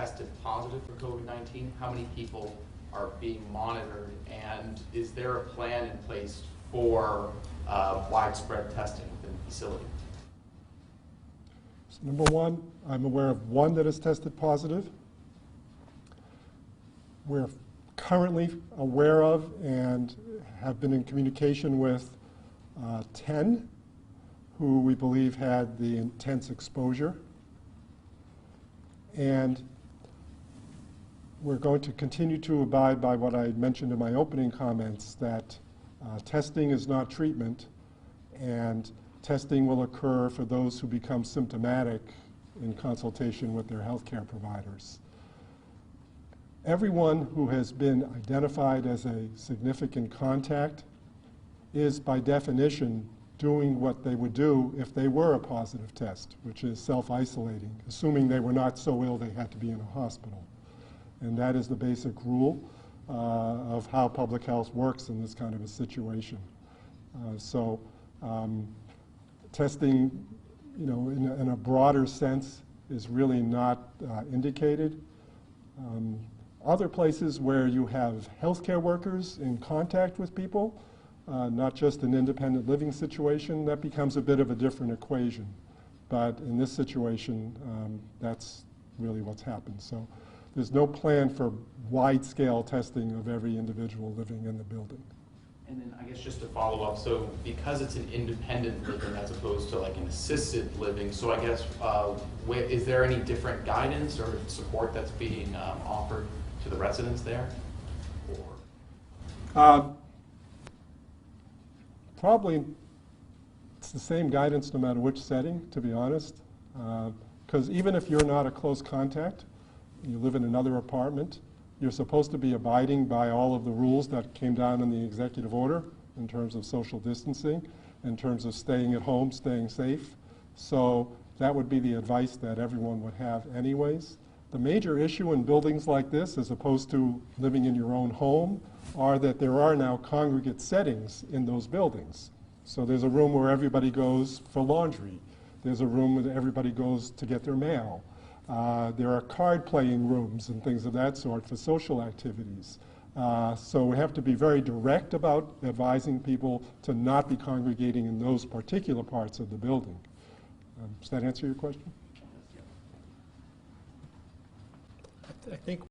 tested positive for COVID-19, how many people are being monitored, and is there a plan in place for widespread testing within the facility? So number one, I'm aware of one that has tested positive. We're currently aware of and have been in communication with 10 who we believe had the intense exposure. And we're going to continue to abide by what I mentioned in my opening comments, that testing is not treatment, and testing will occur for those who become symptomatic in consultation with their healthcare providers. Everyone who has been identified as a significant contact is, by definition, doing what they would do if they were a positive test, which is self-isolating, assuming they were not so ill they had to be in a hospital. And that is the basic rule of how public health works in this kind of a situation. Testing, in a broader sense, is really not indicated. Other places where you have healthcare workers in contact with people, not just an independent living situation, that becomes a bit of a different equation. But in this situation, that's really what's happened. So there's no plan for wide-scale testing of every individual living in the building. And then I guess just to follow up, so because it's an independent living as opposed to like an assisted living, so I guess is there any different guidance or support that's being offered to the residents there? Probably it's the same guidance no matter which setting, to be honest. Because even if you're not a close contact, you live in another apartment, you're supposed to be abiding by all of the rules that came down in the executive order in terms of social distancing, in terms of staying at home, staying safe. So that would be the advice that everyone would have anyways. The major issue in buildings like this, as opposed to living in your own home, are that there are now congregate settings in those buildings. So there's a room where everybody goes for laundry. There's a room where everybody goes to get their mail. There are card playing rooms and things of that sort for social activities. So we have to be very direct about advising people to not be congregating in those particular parts of the building. Does that answer your question? I think